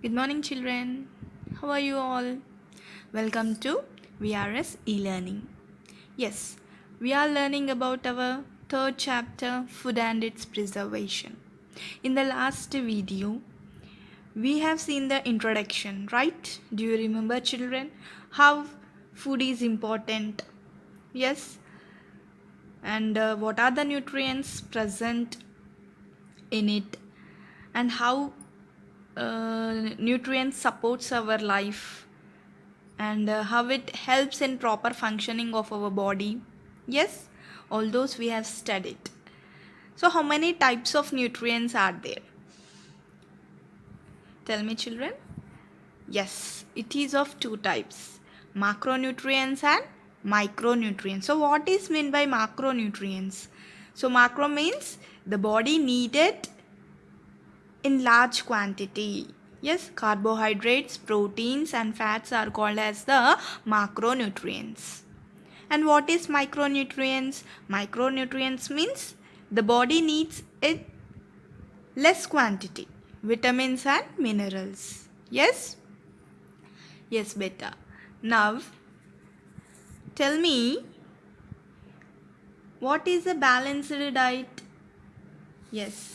Good morning, children. How are you all? Welcome to VRS e-learning. Yes, we are learning about our third chapter, food and its preservation. In the last video, we have seen the introduction, right? Do you remember, children, how food is important? Yes, and what are the nutrients present in it, and how nutrients supports our life, and how it helps in proper functioning of our body. Yes, all those we have studied. So how many types of nutrients are there? Tell me, children. Yes, it is of two types, macronutrients and micronutrients. So what is meant by macronutrients? So macro means the body needed in large quantity. Yes, carbohydrates, proteins and fats are called as the macronutrients. And what is micronutrients? Micronutrients means the body needs it less quantity, vitamins and minerals. Yes? Yes, beta. Now, tell me, what is a balanced diet? Yes.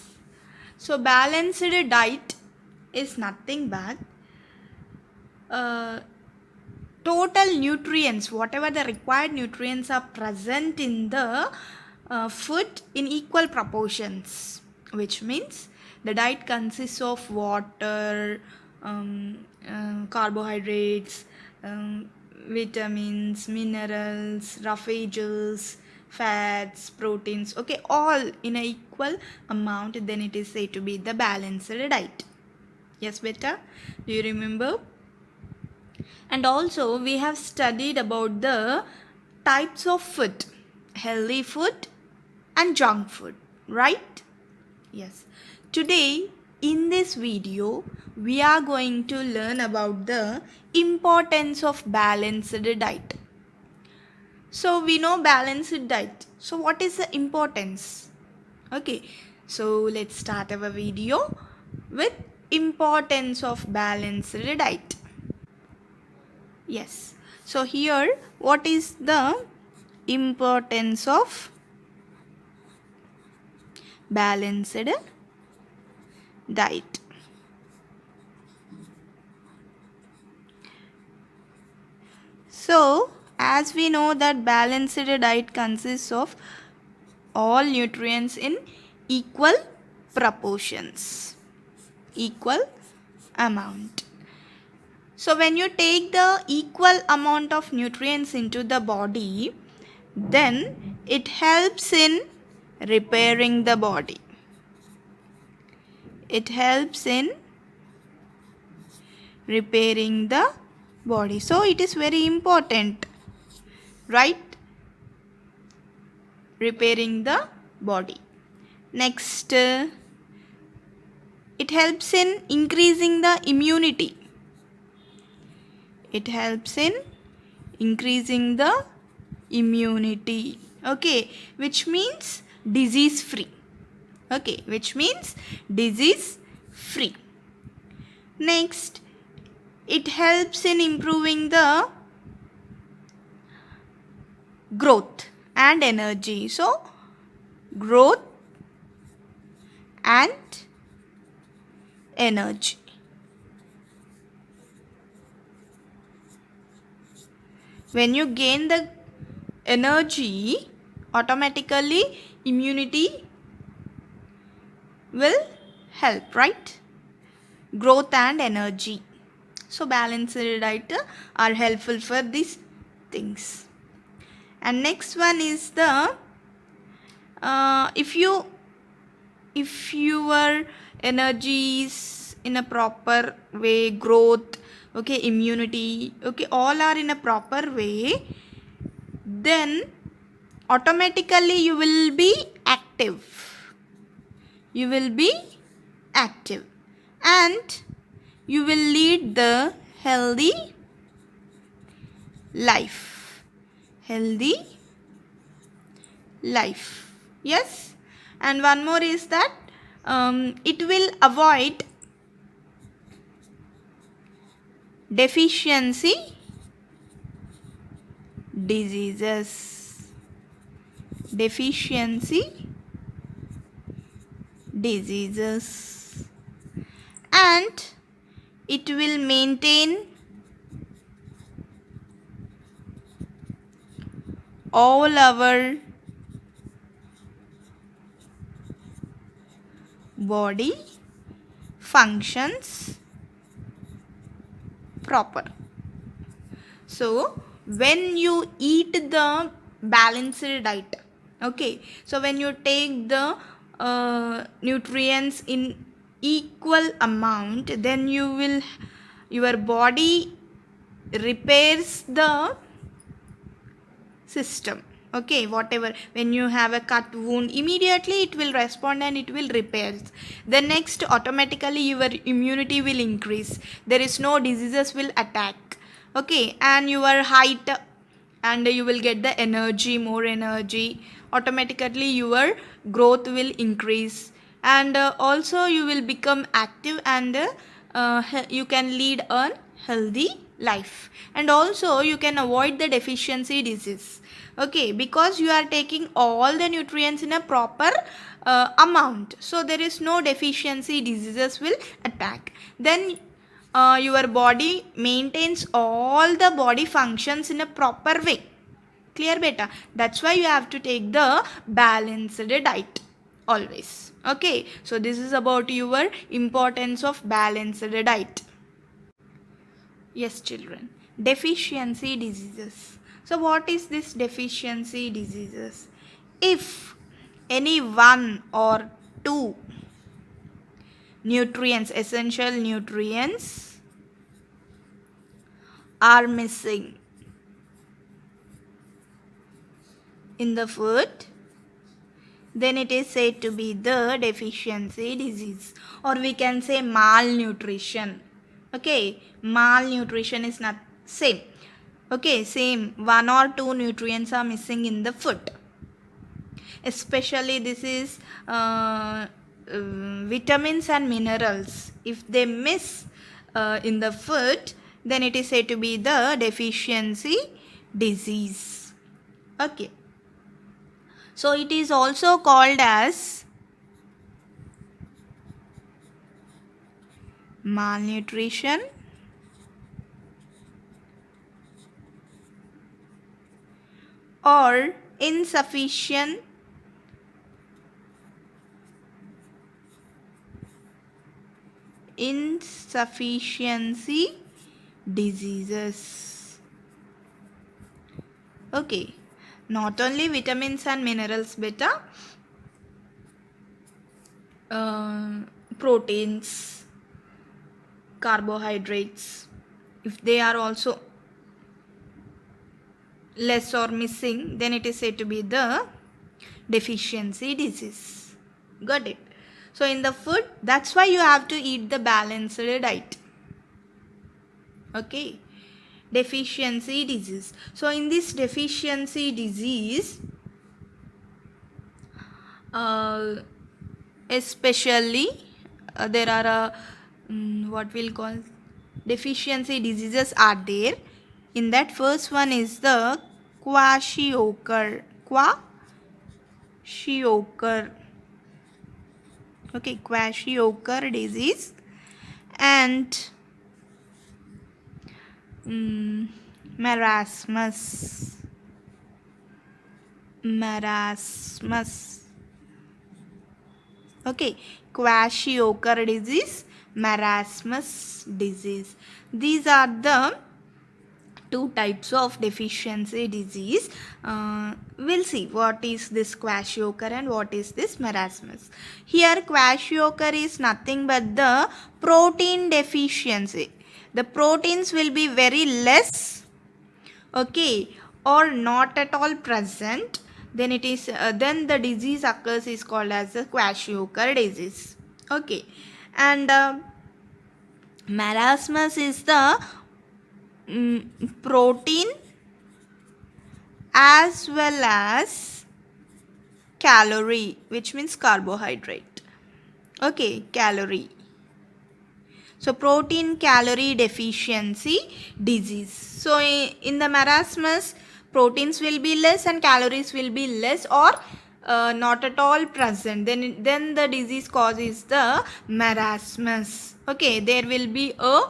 So, balanced diet is nothing but total nutrients, whatever the required nutrients are present in the food in equal proportions, which means the diet consists of water, carbohydrates, vitamins, minerals, roughages, fats, proteins, okay, all in a equal amount, then it is said to be the balanced diet. Yes, beta, do you remember? And also we have studied about the types of food, healthy food and junk food, right? Yes. Today in this video we are going to learn about the importance of balanced diet. So we know balanced diet. So what is the importance? Okay. So let's start our video with importance of balanced diet. Yes. So here what is the importance of balanced diet? So as we know that balanced diet consists of all nutrients in equal proportions, equal amount. So when you take the equal amount of nutrients into the body, then it helps in repairing the body. It helps in repairing the body. So it is very important, right? Repairing the body. Next, it helps in increasing the immunity. It helps in increasing the immunity. Okay, which means disease free. Okay, which means disease free. Next, it helps in improving the growth and energy. So, growth and energy. When you gain the energy, automatically immunity will help, right? Growth and energy. So balanced diet are helpful for these things. And next one is the if your energy is in a proper way, growth, okay, immunity, okay, all are in a proper way, then automatically you will be active. You will be active and you will lead the healthy life. Healthy life. Yes. And one more is that it will avoid deficiency diseases. Deficiency diseases. And it will maintain all our body functions proper. So when you eat the balanced diet, okay, so when you take the nutrients in equal amount, then your body repairs the system. Okay, whatever, when you have a cut wound, immediately it will respond and it will repair. The next, automatically your immunity will increase, there is no diseases will attack. Okay, and your height, and you will get the energy, more energy, automatically your growth will increase, and also you will become active, and you can lead a healthy life, and also you can avoid the deficiency disease. Okay, because you are taking all the nutrients in a proper amount, so there is no deficiency diseases will attack. Then your body maintains all the body functions in a proper way. Clear beta? That's why you have to take the balanced diet always. Okay, so this is about your importance of balanced diet. Yes, children. Deficiency diseases. So what is this deficiency diseases? If any one or two nutrients, essential nutrients are missing in the food, then it is said to be the deficiency disease, or we can say malnutrition. Okay, malnutrition is not same. Okay, same, one or two nutrients are missing in the food. Especially this is vitamins and minerals. If they miss in the food, then it is said to be the deficiency disease. Okay, so it is also called as malnutrition or insufficiency diseases. Okay, not only vitamins and minerals beta, proteins, carbohydrates, if they are also less or missing, then it is said to be the deficiency disease. Got it? So in the food, that's why you have to eat the balanced diet. Okay, deficiency disease. So in this deficiency disease, especially there are what we'll call deficiency diseases are there. In that, first one is the kwashiorkor. Okay, kwashiorkor disease, and marasmus. Okay, kwashiorkor disease, marasmus disease. These are the two types of deficiency disease. We'll see what is this kwashiorkor and what is this marasmus. Here kwashiorkor is nothing but the protein deficiency. The proteins will be very less, okay, or not at all present. Then it is then the disease occurs is called as the kwashiorkor disease. Okay, and marasmus is the protein as well as calorie, which means carbohydrate. Okay, calorie. So protein calorie deficiency disease. So in the marasmus, proteins will be less and calories will be less or not at all present. Then the disease cause is the marasmus. Okay, there will be a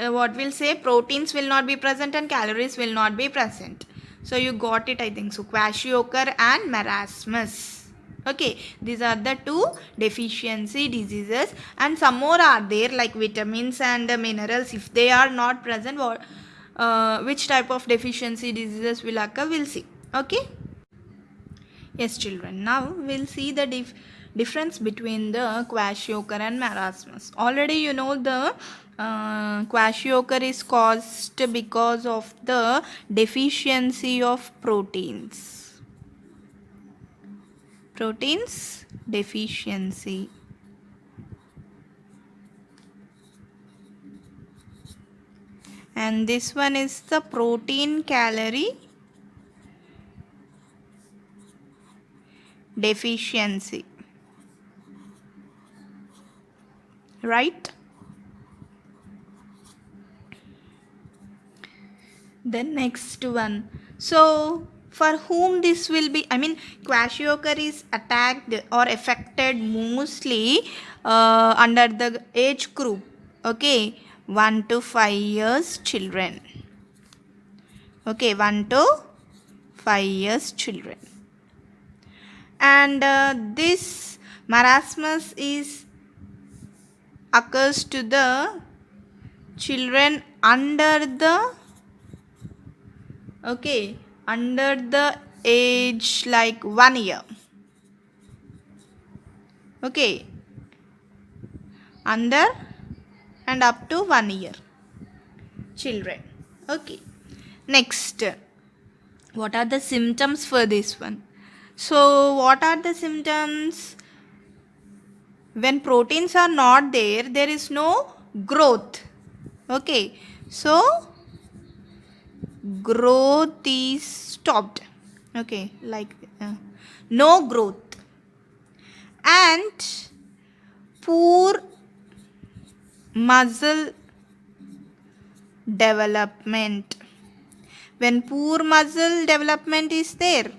what we'll say, proteins will not be present and calories will not be present. So you got it, I think so. Kwashiorkor and marasmus. Okay, these are the two deficiency diseases, and some more are there like vitamins and minerals. If they are not present, which type of deficiency diseases will occur, we'll see. Okay. Yes, children. Now we'll see the difference between the kwashiorkor and marasmus. Already you know the kwashiorkor is caused because of the deficiency of proteins. Proteins deficiency. And this one is the protein calorie deficiency. Right? The next one. So for whom this will be, I mean, kwashiorkor is attacked or affected mostly under the age group, okay, 1 to 5 years children. Okay, 1 to 5 years children. And this marasmus is occurs to the children under the under the age like 1 year. Okay, under and up to 1 year children. Okay, next, what are the symptoms for this one? So what are the symptoms? When proteins are not there, there is no growth. Okay, so growth is stopped. Okay, like no growth and poor muscle development. When poor muscle development is there,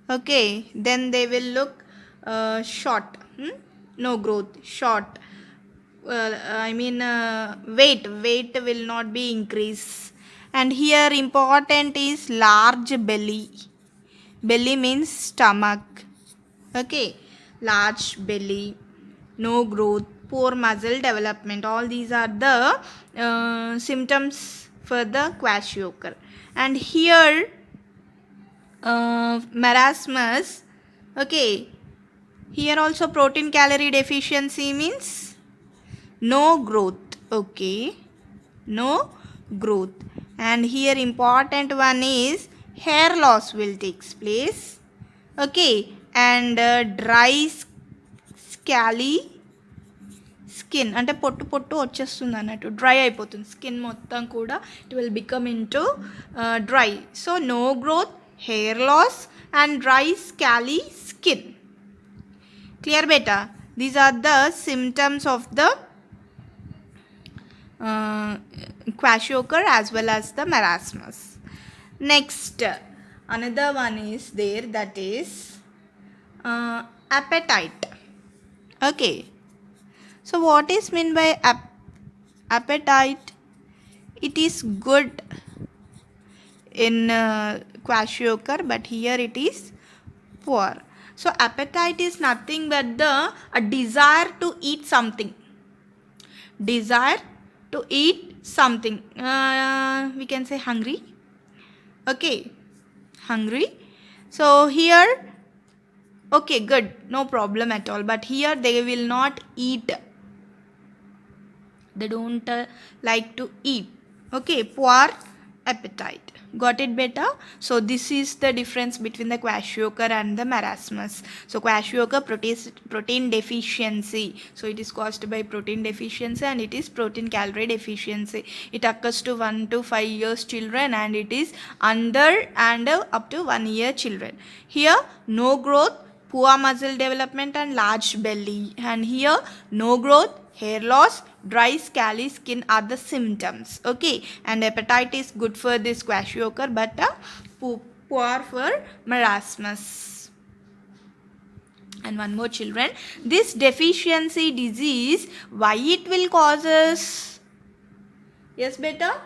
okay, then they will look short. No growth, short. Weight will not be increased. And here important is large belly. Belly means stomach. Okay, large belly, no growth, poor muscle development. All these are the symptoms for the kwashiorkor. And here marasmus, okay, here also protein calorie deficiency means no growth. Okay, no growth. And here important one is hair loss will take place. Okay, and dry scaly skin, అంటే పొట్టు పొట్టు వచ్చేస్తుంది అన్నట్టు, dry అయిపోతుంది skin మొత్తం కూడా, it will become into dry. So no growth, hair loss and dry scaly skin. Clear beta? These are the symptoms of the kwashiorkor as well as the marasmus. Next, another one is there, that is appetite. Okay, so what is meant by appetite? It is good in kwashiorkor, but here it is poor. So appetite is nothing but a desire to eat something. Desire to eat something. We can say hungry. Okay, hungry. So here, okay, good, no problem at all. But here they will not eat. They don't like to eat. Okay, poor appetite. Got it beta? So this is the difference between the kwashiorkor and the marasmus. So kwashiorkor protein deficiency. So it is caused by protein deficiency and it is protein calorie deficiency. It occurs to 1 to 5 years children and it is under and up to 1 year children. Here no growth, poor muscle development and large belly. And here no growth, hair loss, dry scaly skin are the symptoms. Okay, and appetite is good for this kwashiorkor but poor for marasmus. And one more children, this deficiency disease, why it will causes? Yes beta,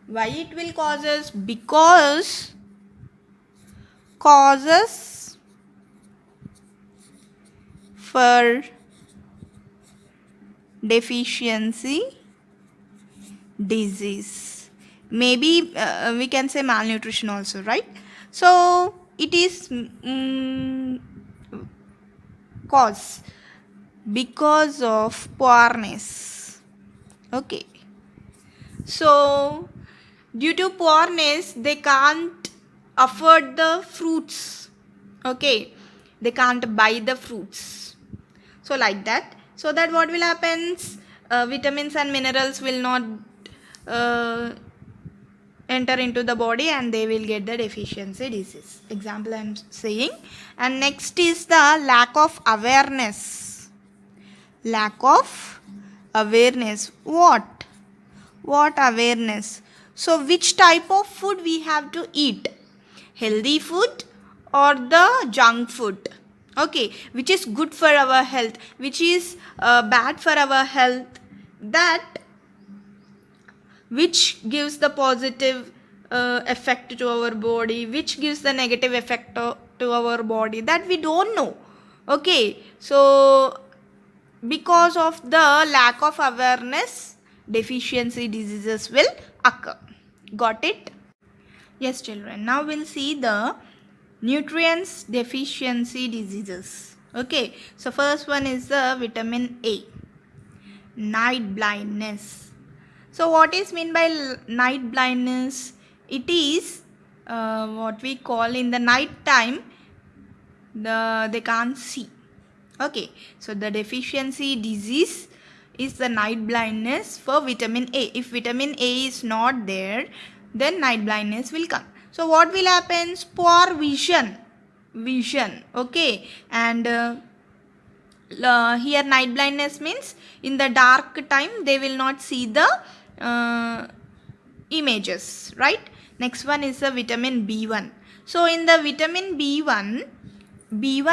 why it will causes? Because causes for deficiency disease, maybe we can say malnutrition also, right? So it is cause because of poorness. Okay, so due to poorness they can't afford the fruits. Okay, they can't buy the fruits, so like that. So that what will happen, vitamins and minerals will not enter into the body and they will get the deficiency disease. Example I am saying. And next is the lack of awareness. Lack of awareness. What awareness? So which type of food we have to eat? Healthy food or the junk food? Okay, which is good for our health, which is bad for our health, that which gives the positive effect to our body, which gives the negative effect to our body, that we don't know. Okay, so because of the lack of awareness, deficiency diseases will occur. Got it? Yes children, now we'll see the nutrients deficiency diseases. Okay, so first one is the vitamin A, night blindness. So what is mean by night blindness? It is what we call in the night time they can't see. Okay, so the deficiency disease is the night blindness for vitamin A. If vitamin A is not there, then night blindness will come. So what will happen? Poor vision. Okay, and here night blindness means in the dark time they will not see the images, right? Next one is the vitamin B1. So in the vitamin B1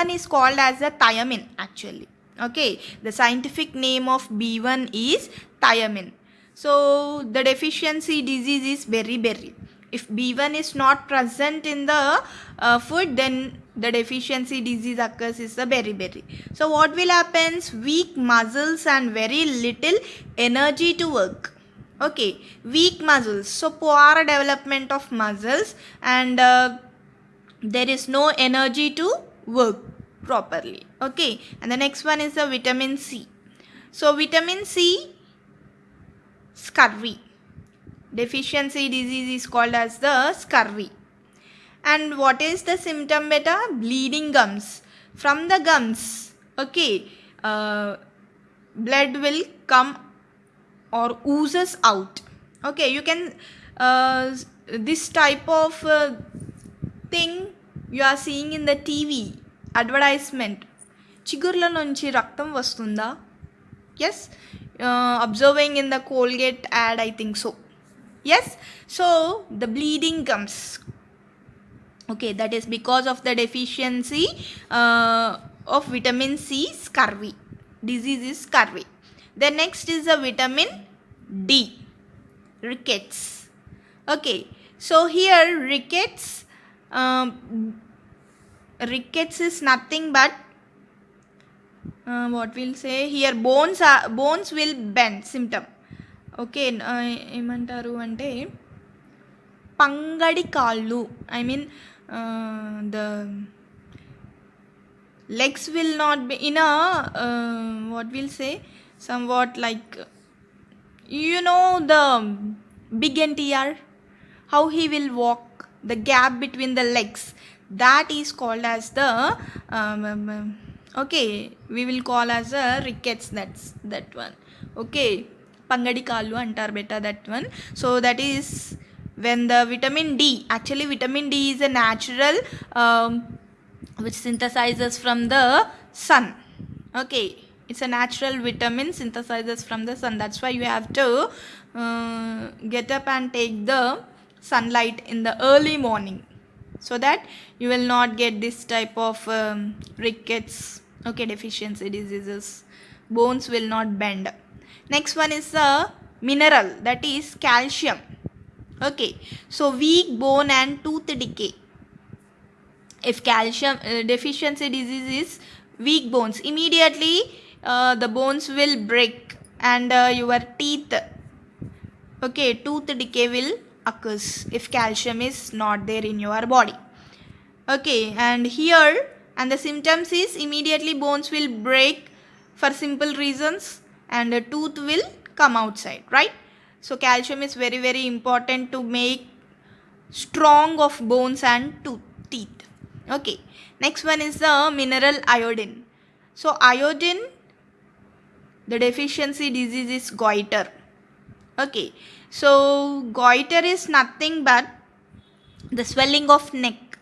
is called as a thiamine actually. Okay, the scientific name of B1 is thiamine. So the deficiency disease is beriberi. If B1 is not present in the food, then the deficiency disease occurs is the beriberi. So what will happen? Weak muscles and very little energy to work. Okay, weak muscles, so poor development of muscles and there is no energy to work properly. Okay, and the next one is the vitamin C. So vitamin C, scurvy. Deficiency disease is called as the scurvy. And what is the symptom beta? Bleeding gums. From the gums, okay, blood will come or oozes out. Okay, you can this type of thing you are seeing in the TV advertisement. Chigurla nunchi raktam vastunda. Yes, observing in the Colgate ad, I think so. Yes, so the bleeding gums. Okay, that is because of the deficiency of vitamin C, scurvy. Disease is scurvy. The next is the vitamin D, rickets. Okay, so here rickets is nothing but what we'll say here, bones will bend symptom. Okay, ఏమంటారు అంటే పంగడి కాళ్ళు, I mean the legs will not be in a what we'll say, somewhat like, you know, the big NTR, how he will walk, the gap between the legs, that is called as the okay, we will call as a rickets. That's that one. Okay, pangadi kallu antar beta, that one. So that is when the vitamin D, actually vitamin D is a natural which synthesizes from the sun. Okay, it's a natural vitamin synthesizes from the sun. That's why you have to get up and take the sunlight in the early morning, so that you will not get this type of rickets, okay, deficiency diseases. Bones will not bend. Next one is a mineral, that is calcium. Okay, so weak bone and tooth decay. If calcium deficiency disease is weak bones, immediately the bones will break and your teeth, okay, tooth decay will occurs if calcium is not there in your body. Okay, and here, and the symptoms is immediately bones will break for simple reasons and the tooth will come outside, right? So calcium is very, very important to make strong of bones and teeth. Okay, next one is the mineral iodine. So iodine, the deficiency disease is goiter. Okay, so goiter is nothing but the swelling of neck.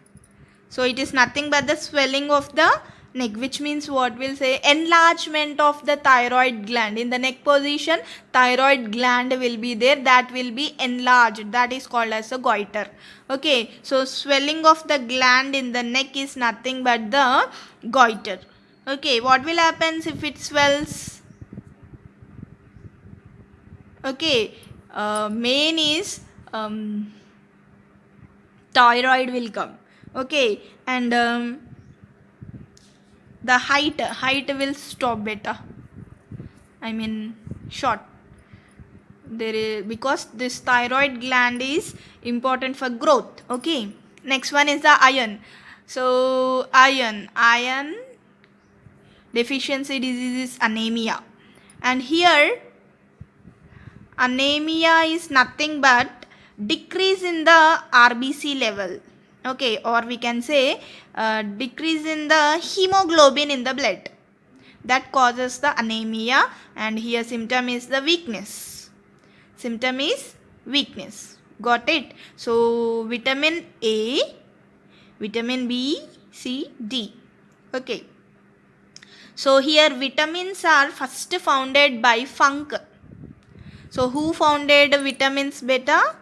So it is nothing but the swelling of the neck, which means what we'll say, enlargement of the thyroid gland. In the neck position, thyroid gland will be there, that will be enlarged, that is called as a goiter. Okay, so swelling of the gland in the neck is nothing but the goiter. Okay, what will happen if it swells? Okay, main is thyroid will come. Okay, and the height will stop better, I mean short. There is, because this thyroid gland is important for growth. Okay, next one is the iron. So iron deficiency disease is anemia, and here anemia is nothing but decrease in the RBC level. Okay, or we can say decrease in the hemoglobin in the blood, that causes the anemia. And here symptom is the weakness. Symptom is weakness. Got it? So vitamin A, vitamin B, C, D. Okay, so here vitamins are first founded by Funk. So who founded vitamins beta?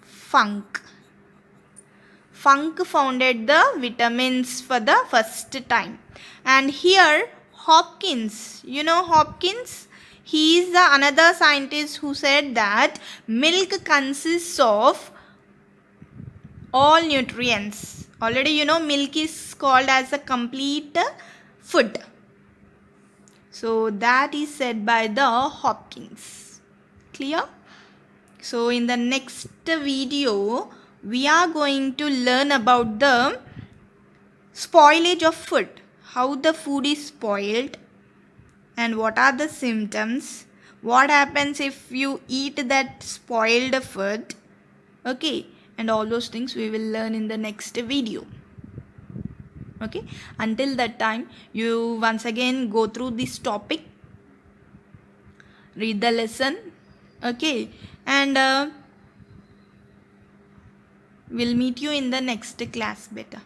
Funk. Funk founded the vitamins for the first time. And here Hopkins, you know Hopkins? He is the another scientist who said that milk consists of all nutrients. Already you know milk is called as a complete food. So that is said by the Hopkins. Clear? So in the next video, we are going to learn about the spoilage of food. How the food is spoiled and what are the symptoms. What happens if you eat that spoiled food. Okay, and all those things we will learn in the next video. Okay, until that time, you once again go through this topic, read the lesson. Okay, and we'll meet you in the next class. Beta.